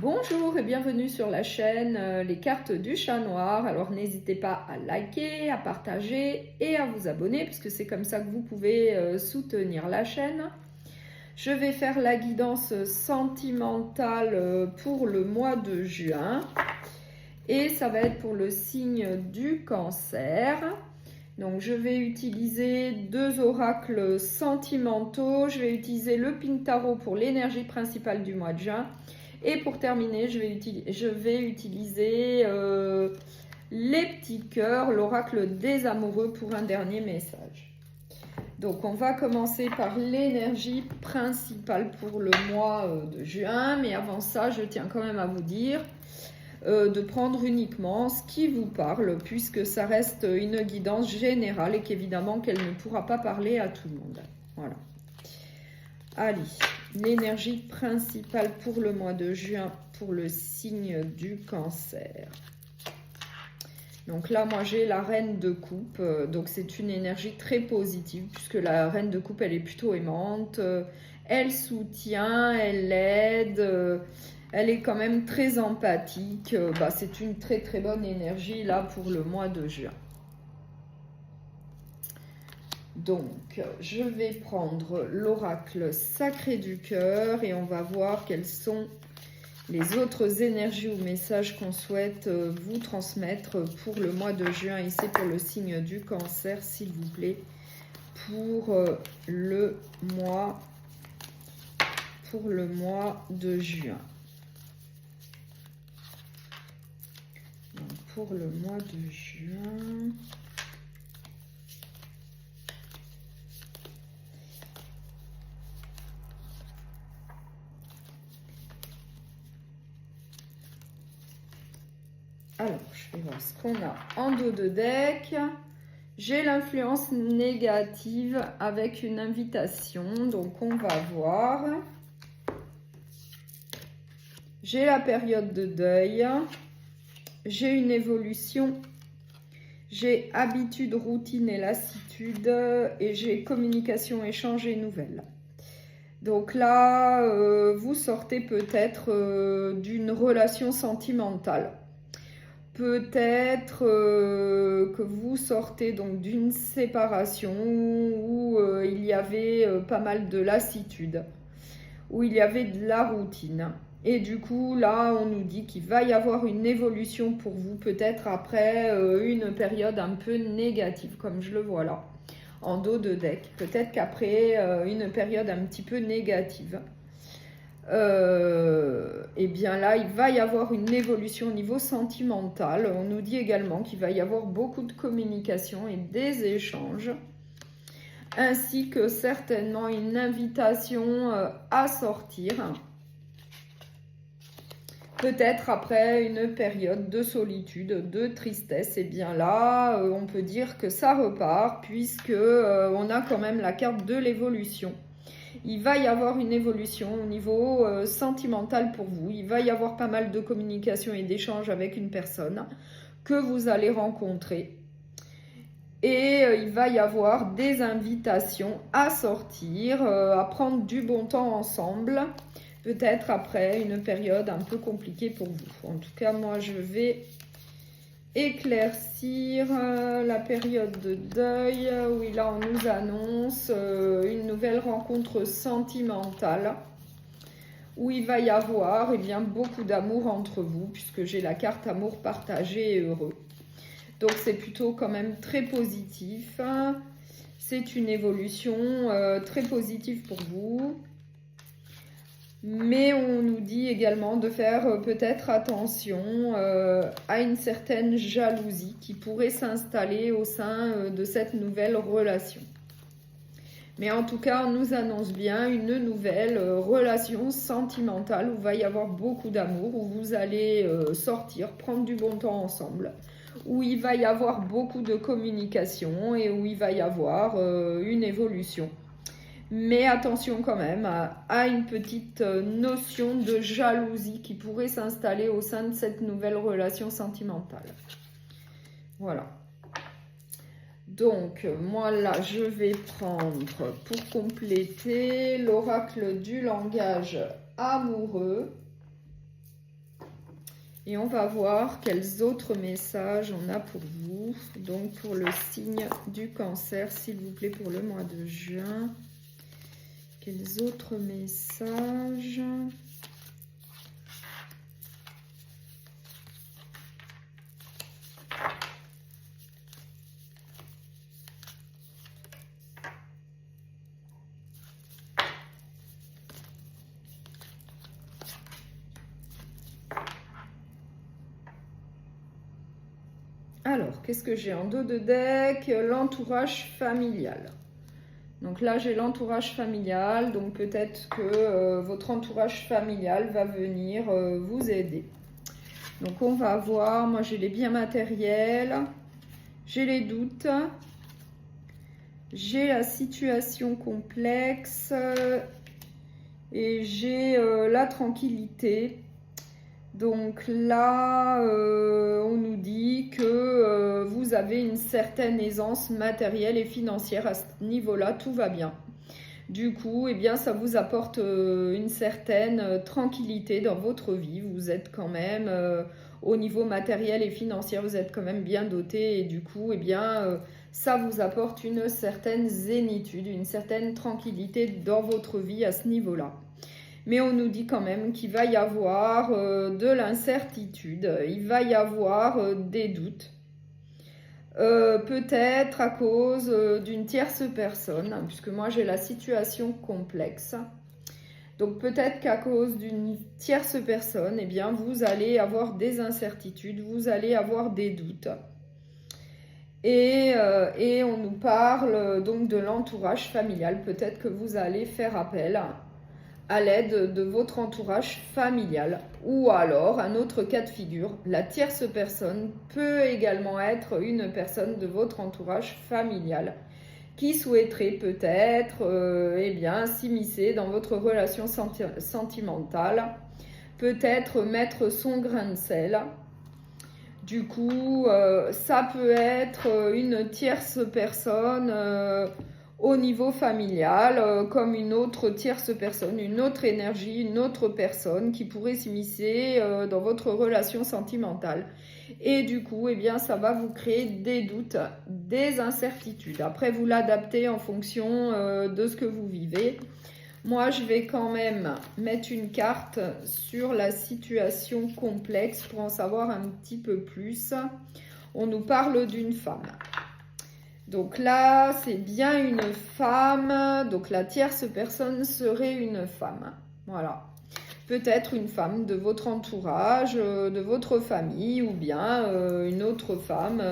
Bonjour et bienvenue sur la chaîne Les Cartes du Chat Noir. Alors n'hésitez pas à liker, à partager et à vous abonner puisque c'est comme ça que vous pouvez soutenir la chaîne. Je vais faire la guidance sentimentale pour le mois de juin et ça va être pour le signe du Cancer. Donc je vais utiliser deux oracles sentimentaux. Je vais utiliser le Pink Tarot pour l'énergie principale du mois de juin. Et pour terminer, je vais utiliser les petits cœurs, l'oracle des amoureux pour un dernier message. Donc on va commencer par l'énergie principale pour le mois de juin. Mais avant ça, je tiens quand même à vous dire de prendre uniquement ce qui vous parle, puisque ça reste une guidance générale et qu'évidemment qu'elle ne pourra pas parler à tout le monde. Voilà. Allez, l'énergie principale pour le mois de juin pour le signe du Cancer. Donc là, moi, j'ai la reine de coupe. Donc, c'est une énergie très positive puisque la reine de coupe, elle est plutôt aimante. Elle soutient, elle aide. Elle est quand même très empathique. C'est une très, très bonne énergie là pour le mois de juin. Donc, je vais prendre l'oracle sacré du cœur et on va voir quelles sont les autres énergies ou messages qu'on souhaite vous transmettre pour le mois de juin. Et c'est pour le signe du Cancer, s'il vous plaît, pour le mois de juin. Donc, pour le mois de juin... Alors, je vais voir ce qu'on a en dos de deck. J'ai l'influence négative avec une invitation. Donc, on va voir. J'ai la période de deuil. J'ai une évolution. J'ai habitude, routine et lassitude. Et j'ai communication, échange et nouvelles. Donc là, vous sortez peut-être d'une relation sentimentale. Peut-être que vous sortez donc d'une séparation où il y avait pas mal de lassitude, où il y avait de la routine. Et du coup, là, on nous dit qu'il va y avoir une évolution pour vous, peut-être après une période un peu négative, comme je le vois là, en dos de deck. Peut-être qu'après une période un petit peu négative. Et bien là, il va y avoir une évolution au niveau sentimental. On nous dit également qu'il va y avoir beaucoup de communication et des échanges, ainsi que certainement une invitation à sortir. Peut-être après une période de solitude, de tristesse. Et bien là, on peut dire que ça repart, puisque on a quand même la carte de l'évolution. Il va y avoir une évolution au niveau sentimental pour vous. Il va y avoir pas mal de communication et d'échanges avec une personne que vous allez rencontrer. Et il va y avoir des invitations à sortir, à prendre du bon temps ensemble. Peut-être après une période un peu compliquée pour vous. En tout cas, moi, je vais éclaircir la période de deuil. Oui, là, on nous annonce une nouvelle rencontre sentimentale où il va y avoir beaucoup d'amour entre vous, puisque j'ai la carte amour partagé et heureux. Donc, c'est plutôt quand même très positif. C'est une évolution très positive pour vous. Mais on nous dit également de faire peut-être attention à une certaine jalousie qui pourrait s'installer au sein de cette nouvelle relation. Mais en tout cas, on nous annonce bien une nouvelle relation sentimentale où il va y avoir beaucoup d'amour, où vous allez sortir, prendre du bon temps ensemble, où il va y avoir beaucoup de communication et où il va y avoir une évolution. Mais attention quand même à une petite notion de jalousie qui pourrait s'installer au sein de cette nouvelle relation sentimentale. Voilà. Donc, moi là, je vais prendre pour compléter l'oracle du langage amoureux. Et on va voir quels autres messages on a pour vous. Donc pour le signe du Cancer, s'il vous plaît, pour le mois de juin. Quels autres messages ? Alors, qu'est-ce que j'ai en dos de deck? L'entourage familial. Donc là, j'ai l'entourage familial. Donc peut-être que votre entourage familial va venir vous aider. Donc on va voir. Moi, j'ai les biens matériels. J'ai les doutes. J'ai la situation complexe. Et j'ai la tranquillité. Donc là, on nous dit que vous avez une certaine aisance matérielle et financière à ce niveau-là, tout va bien. Du coup, eh bien, ça vous apporte une certaine tranquillité dans votre vie. Vous êtes quand même, au niveau matériel et financier, vous êtes quand même bien doté. Et du coup, eh bien, ça vous apporte une certaine zénitude, une certaine tranquillité dans votre vie à ce niveau-là. Mais on nous dit quand même qu'il va y avoir de l'incertitude, il va y avoir des doutes. Peut-être à cause d'une tierce personne, puisque moi j'ai la situation complexe. Donc peut-être qu'à cause d'une tierce personne, eh bien, vous allez avoir des incertitudes, vous allez avoir des doutes. Et on nous parle donc de l'entourage familial. Peut-être que vous allez faire appel à l'aide de votre entourage familial. Ou alors, un autre cas de figure, la tierce personne peut également être une personne de votre entourage familial qui souhaiterait peut-être eh bien, s'immiscer dans votre relation sentimentale, peut-être mettre son grain de sel. Du coup, ça peut être une tierce personne au niveau familial, comme une autre tierce personne, une autre énergie, une autre personne qui pourrait s'immiscer dans votre relation sentimentale. Et du coup, eh bien, ça va vous créer des doutes, des incertitudes. Après, vous l'adaptez en fonction de ce que vous vivez. Moi, je vais quand même mettre une carte sur la situation complexe pour en savoir un petit peu plus. On nous parle d'une femme. Donc là, c'est bien une femme. Donc la tierce personne serait une femme. Voilà. Peut-être une femme de votre entourage, de votre famille, ou bien une autre femme,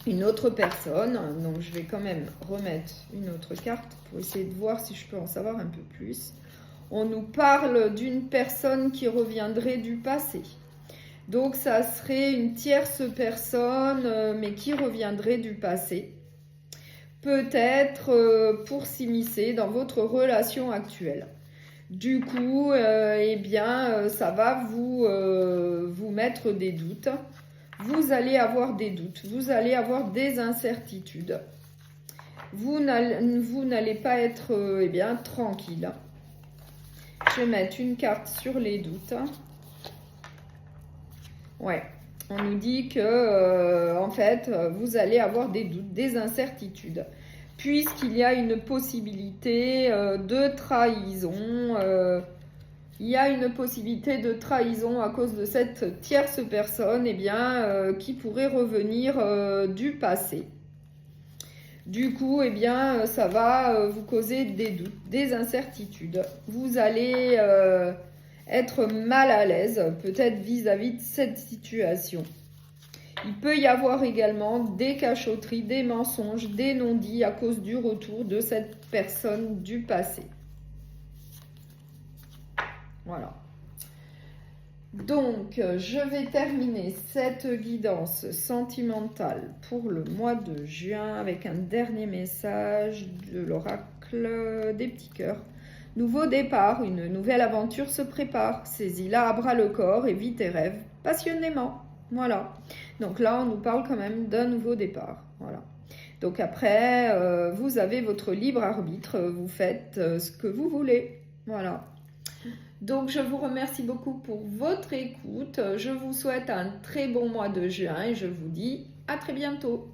une autre personne. Donc je vais quand même remettre une autre carte pour essayer de voir si je peux en savoir un peu plus. On nous parle d'une personne qui reviendrait du passé. Donc ça serait une tierce personne, mais qui reviendrait du passé. Peut-être pour s'immiscer dans votre relation actuelle. Du coup, eh bien, ça va vous mettre des doutes. Vous allez avoir des doutes, vous allez avoir des incertitudes. Vous n'allez pas être eh bien, tranquille. Je vais mettre une carte sur les doutes. Ouais, on nous dit que en fait, vous allez avoir des doutes, des incertitudes, puisqu'il y a une possibilité de trahison. Il y a une possibilité de trahison à cause de cette tierce personne, eh bien, qui pourrait revenir du passé. Du coup, eh bien, ça va vous causer des doutes, des incertitudes. Vous allez être mal à l'aise, peut-être vis-à-vis de cette situation. Il peut y avoir également des cachotteries, des mensonges, des non-dits à cause du retour de cette personne du passé. Voilà. Donc, je vais terminer cette guidance sentimentale pour le mois de juin avec un dernier message de l'oracle des petits cœurs. Nouveau départ, une nouvelle aventure se prépare. Saisis-la à bras le corps et vis tes rêves passionnément. Voilà. Donc là, on nous parle quand même d'un nouveau départ. Voilà. Donc après, vous avez votre libre arbitre. Vous faites ce que vous voulez. Voilà. Donc je vous remercie beaucoup pour votre écoute. Je vous souhaite un très bon mois de juin et je vous dis à très bientôt.